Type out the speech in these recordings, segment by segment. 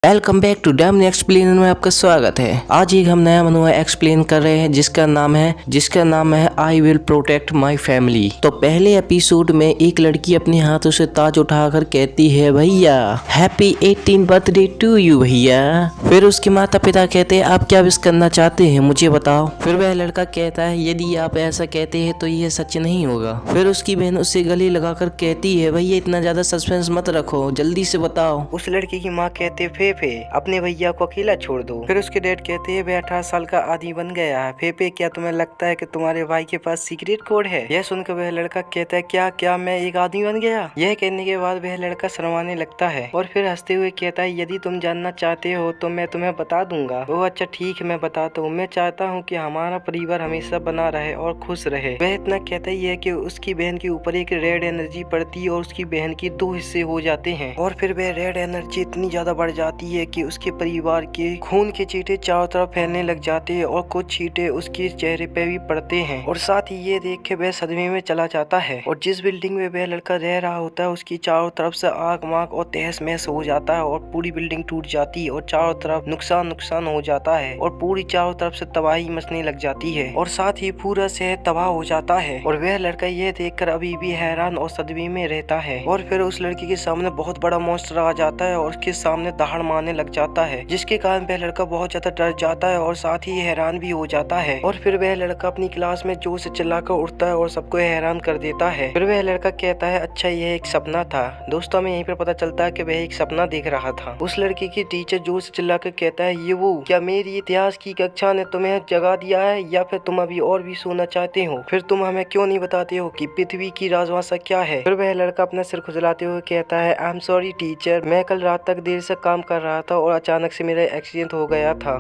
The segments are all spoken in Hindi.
वेलकम बैक टू डैमनी एक्सप्लेन में आपका स्वागत है। आज एक हम नया मनोवा एक्सप्लेन कर रहे हैं जिसका नाम है I will protect my family. तो पहले एपिसोड में एक लड़की अपने हाथों से ताज उठाकर कहती है भैया हैप्पी 18 बर्थडे टू यू भैया। फिर उसके माता पिता कहते हैं आप क्या विश करना चाहते हैं मुझे बताओ। फिर वह लड़का कहता है यदि आप ऐसा कहते हैं तो यह सच नहीं होगा। फिर उसकी बहन उससे गले लगाकर कहती है भैया इतना ज्यादा सस्पेंस मत रखो जल्दी से बताओ। उस लड़की की माँ कहते फेफे अपने भैया को अकेला छोड़ दो। फिर उसके डैड कहते हैं वह 18 साल का आदमी बन गया है। फेफे क्या तुम्हें लगता है कि तुम्हारे भाई के पास सीक्रेट कोड है? यह सुनकर वह लड़का कहता है क्या मैं एक आदमी बन गया? यह कहने के बाद वह लड़का शर्माने लगता है और फिर हंसते हुए कहता है यदि तुम जानना चाहते हो तो मैं तुम्हें बता दूंगा। ओह अच्छा ठीक है मैं बताता हूँ। मैं चाहता हूँ कि हमारा परिवार हमेशा बना रहे और खुश रहे। वह इतना कहता ही है कि उसकी बहन के ऊपर एक रेड एनर्जी पड़ती है और उसकी बहन के 2 हिस्से हो जाते हैं और फिर वह रेड एनर्जी इतनी ज्यादा बढ़ जाती है कि उसके परिवार के खून के छींटे चारों तरफ फैलने लग जाते हैं और कुछ छींटे उसके चेहरे पे भी पड़ते हैं और साथ ही ये देख के वह सदमे में चला जाता है। और जिस बिल्डिंग में वह लड़का रह रहा होता है उसकी चारों तरफ से आग माग और तहस महस हो जाता है और पूरी बिल्डिंग टूट जाती है और चारों तरफ नुकसान हो जाता है और पूरी चारों तरफ से तबाही मचने लग जाती है और साथ ही पूरा शहर तबाह हो जाता है। और वह लड़का यह देखकर अभी भी हैरान और सदमे में रहता है। और फिर उस लड़की के सामने बहुत बड़ा मॉन्स्टर आ जाता है और उसके सामने दहाड़ मारने लग जाता है जिसके कारण वह लड़का बहुत ज्यादा डर जाता है और साथ ही हैरान भी हो जाता है। और फिर वह लड़का अपनी क्लास में जोर से चिल्लाकर उठता है और सबको हैरान कर देता है। फिर वह लड़का कहता है अच्छा यह एक सपना था। दोस्तों हमें यहीं पर पता चलता है कि वह एक सपना देख रहा था। उस लड़की की टीचर जोर से चिल्लाकर कहता है ये वो क्या मेरी इतिहास की कक्षा ने तुम्हें जगा दिया है या फिर तुम अभी और भी सोना चाहते हो? फिर तुम हमें क्यों नहीं बताते हो कि पृथ्वी की राजभाषा क्या है? फिर वह लड़का अपना सिर खुजलाते हुए कहता है आई एम सॉरी टीचर, मैं कल रात तक देर से काम कर रहा था और अचानक से मेरा एक्सीडेंट हो गया था।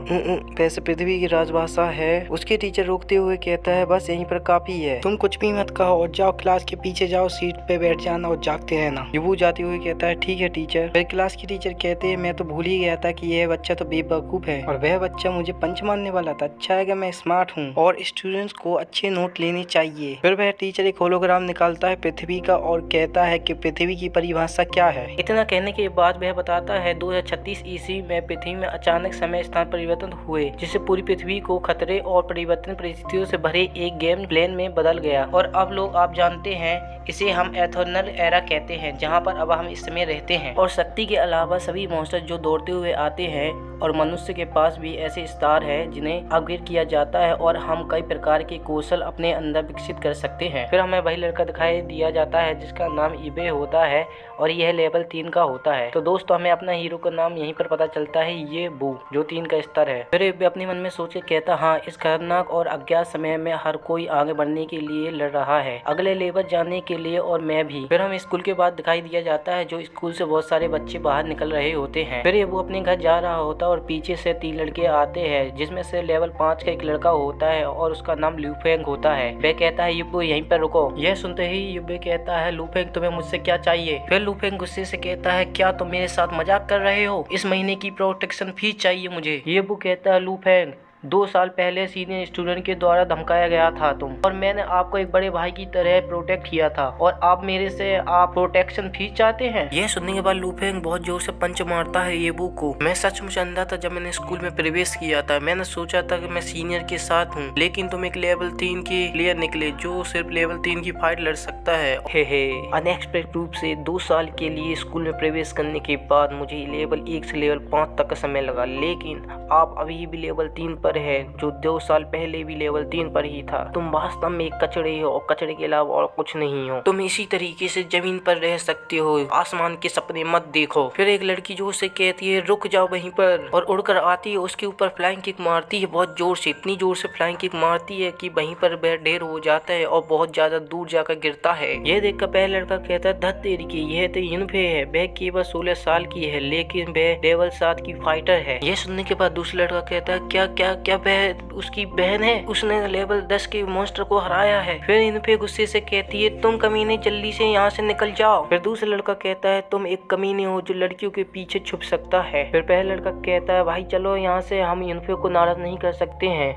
वैसे पृथ्वी की राजभाषा है। उसके टीचर रोकते हुए कहता है बस यहीं पर काफी है, तुम कुछ भी मत कहो और जाओ क्लास के पीछे जाओ, सीट पे बैठ जाना और जागते रहना। युवू जाते हुए कहता है ठीक है टीचर। फिर क्लास की टीचर कहते हैं मैं तो भूल ही गया था कि यह बच्चा तो बेवकूफ है और वह बच्चा मुझे पंच मारने वाला था। अच्छा है कि मैं स्मार्ट हूँ और स्टूडेंट्स को अच्छे नोट लेने चाहिए। फिर वह टीचर एक होलोग्राम निकालता है पृथ्वी का और कहता है कि पृथ्वी की परिभाषा क्या है। इतना कहने के बाद वह बताता है 2036 ईस्वी में पृथ्वी में अचानक समय स्थान परिवर्तन हुए जिससे पूरी पृथ्वी को खतरे और परिवर्तन परिस्थितियों से भरे एक गेम प्लेन में बदल गया और अब लोग आप जानते हैं इसे हम एथर्नल एरा कहते हैं जहां पर अब हम इस समय रहते हैं। और शक्ति के अलावा सभी मॉन्स्टर जो दौड़ते हुए आते हैं और मनुष्य के पास भी ऐसे स्टार है जिन्हें अपग्रेड किया जाता है और हम कई प्रकार के कौशल अपने अंदर विकसित कर सकते हैं। फिर हमें वही लड़का दिखाई दिया जाता है जिसका नाम इबे होता है और यह लेवल 3 का होता है। तो दोस्तों हमें अपना हीरो का नाम यहीं पर पता चलता है ये बू जो 3 का स्तर है। फिर इबे अपने मन में सोच के कहता हाँ इस खतरनाक और अज्ञात समय में हर कोई आगे बढ़ने के लिए लड़ रहा है अगले लेवल जाने के लिए और मैं भी। फिर हम स्कूल के बाद दिखाई दिया जाता है जो स्कूल से बहुत सारे बच्चे बाहर निकल रहे होते हैं। फिर वो अपने घर जा रहा होता है और पीछे से 3 लड़के आते हैं जिसमें से लेवल 5 का एक लड़का होता है और उसका नाम लूफेंग होता है। वह कहता है युब्बो यहीं पर रुको। यह सुनते ही युब्बे कहता है लूफेंग तुम्हें मुझसे क्या चाहिए? फिर लूफेंग गुस्से से कहता है क्या तुम मेरे साथ मजाक कर रहे हो? इस महीने की प्रोटेक्शन फीस चाहिए मुझे। युब्बो कहता है लूफेंग 2 साल पहले सीनियर स्टूडेंट के द्वारा धमकाया गया था तुम और मैंने आपको एक बड़े भाई की तरह प्रोटेक्ट किया था और आप मेरे से आप प्रोटेक्शन फीस चाहते हैं। यह सुनने के बाद लूफेंग बहुत जोर से पंच मारता है येबू को। मैं सचमुच अंधा था जब मैंने स्कूल में प्रवेश किया था। मैंने सोचा था कि मैं सीनियर के साथ हूँ लेकिन तुम एक लेवल 3 की प्लेयर निकले जो सिर्फ लेवल 3 की फाइट लड़ सकता है। अनएक्सपेक्टेड रूप से 2 साल के लिए स्कूल में प्रवेश करने के बाद मुझे लेवल 1 से लेवल 5 तक का समय लगा लेकिन आप अभी भी लेवल 3 पर है जो 2 साल पहले भी लेवल 3 पर ही था। तुम वास्तव में एक कचड़े हो और कचड़े के अलावा और कुछ नहीं हो। तुम इसी तरीके से जमीन पर रह सकते हो, आसमान के सपने मत देखो। फिर एक लड़की जो उसे कहती है रुक जाओ वहीं पर और उड़कर आती है उसके ऊपर फ्लाइंग किक मारती है बहुत जोर से, इतनी जोर से फ्लाइंग किक मारती है कि वहीं पर वह ढेर हो जाता है और बहुत ज्यादा दूर जाकर गिरता है। यह देखकर पहला लड़का कहता है धत तेरी की यह तो यूनफे है, वह केवल 16 साल की है लेकिन वह लेवल 7 की फाइटर है। यह सुनने के बाद दूसरा लड़का कहता है क्या क्या क्या वह उसकी बहन है, उसने लेवल 10 के मॉन्स्टर को हराया है। फिर इन पे गुस्से से कहती है तुम कमीने जल्दी से यहाँ से निकल जाओ। फिर दूसरा लड़का कहता है तुम एक कमीने हो जो लड़कियों के पीछे छुप सकता है। फिर पहला लड़का कहता है भाई चलो यहाँ से, हम यूनफे को नाराज नहीं कर सकते हैं।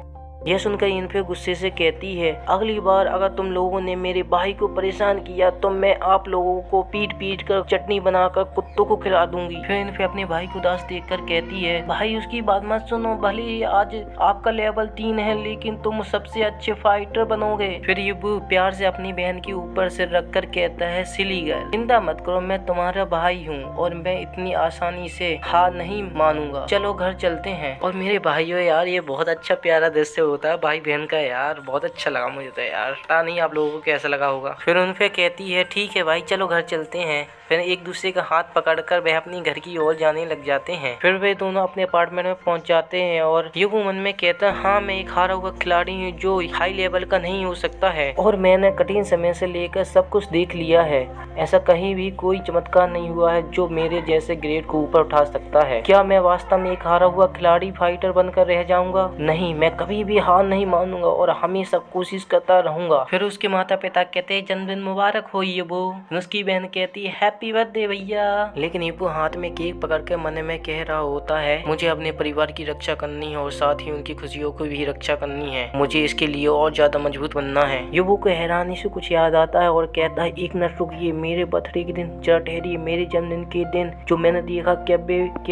यह सुनकर इनफे गुस्से से कहती है, अगली बार अगर तुम लोगों ने मेरे भाई को परेशान किया तो मैं आप लोगों को पीट पीट कर चटनी बनाकर कुत्तों को खिला दूंगी। फिर इनफे अपने भाई को उदास देखकर कहती है, भाई उसकी बात मत सुनो, भले ही आज आपका लेवल 3 है लेकिन तुम सबसे अच्छे फाइटर बनोगे। फिर युबू प्यार से अपनी बहन के ऊपर से रखकर कहता है, सिली गर्ल चिंता मत करो, मैं तुम्हारा भाई हूँ और मैं इतनी आसानी से हार नहीं मानूंगा, चलो घर चलते हैं। और मेरे भाइयों यार ये बहुत अच्छा प्यारा दृश्य होता है भाई बहन का यार, बहुत अच्छा लगा मुझे तो यार, पता नहीं आप लोगों को कैसा लगा होगा। फिर उनसे कहती है, ठीक है भाई चलो घर चलते हैं। फिर एक दूसरे का हाथ पकड़कर वह अपनी घर की ओर जाने लग जाते हैं। फिर वे दोनों अपने अपार्टमेंट में पहुंच जाते हैं और युबू मन में कहता है, हाँ मैं एक हारा हुआ खिलाड़ी हूँ जो हाई लेवल का नहीं हो सकता है और मैंने कठिन समय से लेकर सब कुछ देख लिया है, ऐसा कहीं भी कोई चमत्कार नहीं हुआ है जो मेरे जैसे ग्रेड को ऊपर उठा सकता है। क्या मैं वास्तव में एक हारा हुआ खिलाड़ी फाइटर बनकर रह जाऊंगा? नहीं, मैं कभी भी हार नहीं मानूंगा और हमेशा कोशिश करता रहूंगा। फिर उसके माता पिता कहते हैं, जन्मदिन मुबारक हो युबू। उसकी बहन कहती है, हैप्पी बर्थडे भैया। लेकिन युबू हाथ में केक पकड़कर मन में कह रहा होता है, मुझे अपने परिवार की रक्षा करनी है और साथ ही उनकी खुशियों की भी रक्षा करनी है, मुझे इसके लिए और ज्यादा मजबूत बनना है। युबू को हैरानी से कुछ याद आता है और कहता है, एक मिनट रुकिए, मेरे बर्थडे के दिन जरा ठहरिए, मेरे जन्मदिन के दिन जो मैंने देखा क्या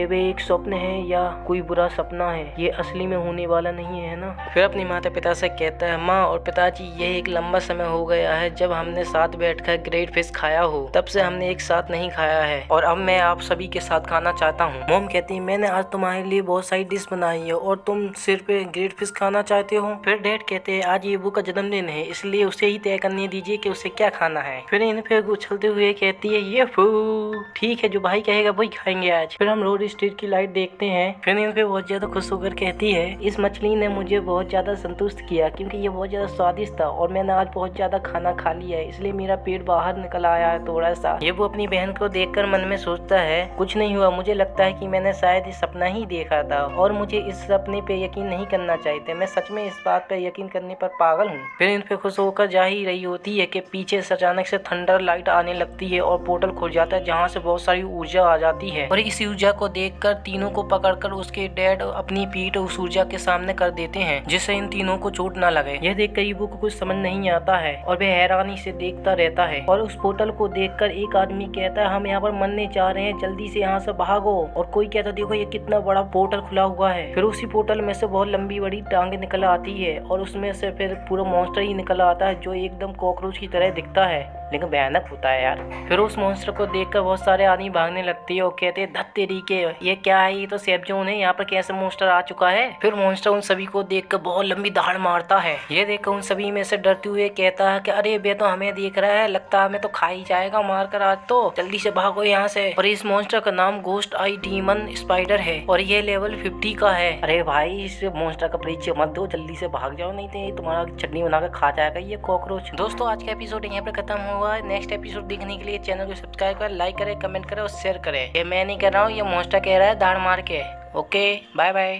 वे एक स्वप्न है या कोई बुरा सपना है? ये असली में होने वाला नहीं है ना? फिर अपनी माता पिता से कहता है, माँ और पिताजी यह एक लंबा समय हो गया है जब हमने साथ बैठकर ग्रेट फिश खाया हो, तब से हमने एक साथ नहीं खाया है और अब मैं आप सभी के साथ खाना चाहता हूँ। मॉम कहती है, मैंने आज तुम्हारे लिए बहुत सारी डिश बनाई है और तुम सिर्फ ग्रेट फिश खाना चाहते हो। फिर डैड कहते हैं, आज युबू का जन्मदिन है इसलिए उसे ही तय करने दीजिए कि उसे क्या खाना है। फिर इन फिर उछलते हुए कहती है, ये ठीक है जो भाई कहेगा वही खाएंगे आज। फिर हम रोड स्ट्रीट की लाइट देखते हैं। फिर इन पे बहुत ज्यादा खुश होकर कहती है, इस मछली ने मुझे बहुत ज्यादा संतुष्ट किया क्योंकि ये बहुत ज्यादा स्वादिष्ट था और मैंने आज बहुत ज्यादा खाना खा लिया है इसलिए मेरा पेट बाहर निकल आया है थोड़ा सा। ये वो अपनी बहन को देखकर मन में सोचता है, कुछ नहीं हुआ, मुझे लगता है कि मैंने शायद ये सपना ही देखा था और मुझे इस सपने पे यकीन नहीं करना चाहिए, मैं सच में इस बात पे यकीन करने पर पागल हूँ। फिर इन पे खुश होकर जा ही रही होती है कि पीछे से अचानक से थंडर लाइट आने लगती है और पोर्टल खुल जाता है जहाँ से बहुत सारी ऊर्जा आ जाती है और इस ऊर्जा को देखकर तीनों को पकड़कर उसके डैड अपनी पीठ उस ऊर्जा के सामने कर देते हैं जिससे इन तीनों को चोट न लगे। यह देख कर युबू को कुछ समझ नहीं आता है और वह हैरानी से देखता रहता है और उस पोर्टल को देखकर एक आदमी कहता है, हम यहाँ पर मरने जा रहे हैं, जल्दी से यहाँ से भागो। और कोई कहता, देखो ये कितना बड़ा पोर्टल खुला हुआ है। फिर उसी पोर्टल में से बहुत लंबी बड़ी टांगे निकल आती है और उसमें से फिर पूरा मॉन्स्टर ही निकल आता है जो एकदम कॉकरोच की तरह दिखता है लेकिन भयानक होता है यार। फिर उस मॉन्स्टर को देखकर बहुत सारे आदमी भागने लगते हैं और कहते हैं, धत तेरी के ये क्या है, ये तो सेफ जोन है, यहाँ पर कैसे मॉन्स्टर आ चुका है। फिर मॉन्स्टर उन सभी को देखकर बहुत लंबी दहाड़ मारता है। ये देखकर उन सभी में से डरते हुए कहता है कि अरे बे तो हमें देख रहा है, लगता है हमें तो खा ही जाएगा मार कर आज, तो जल्दी से भागो यहाँ से। और इस मॉन्स्टर का नाम घोस्ट आई डीमन स्पाइडर है और ये लेवल 50 का है। अरे भाई इस मॉन्स्टर का परिचय मत दो, जल्दी से भाग जाओ नहीं तो तुम्हारा चटनी बनाकर खा जाएगा ये कॉकरोच। दोस्तों आज का एपिसोड यहाँ पर खत्म हुआ है। नेक्स्ट एपिसोड देखने के लिए चैनल को सब्सक्राइब करें, लाइक करें, कमेंट करें और शेयर करें। ये मैं नहीं कर रहा हूँ, ये मॉन्स्टर कह रहा है दाढ़ मार के। Okay bye bye.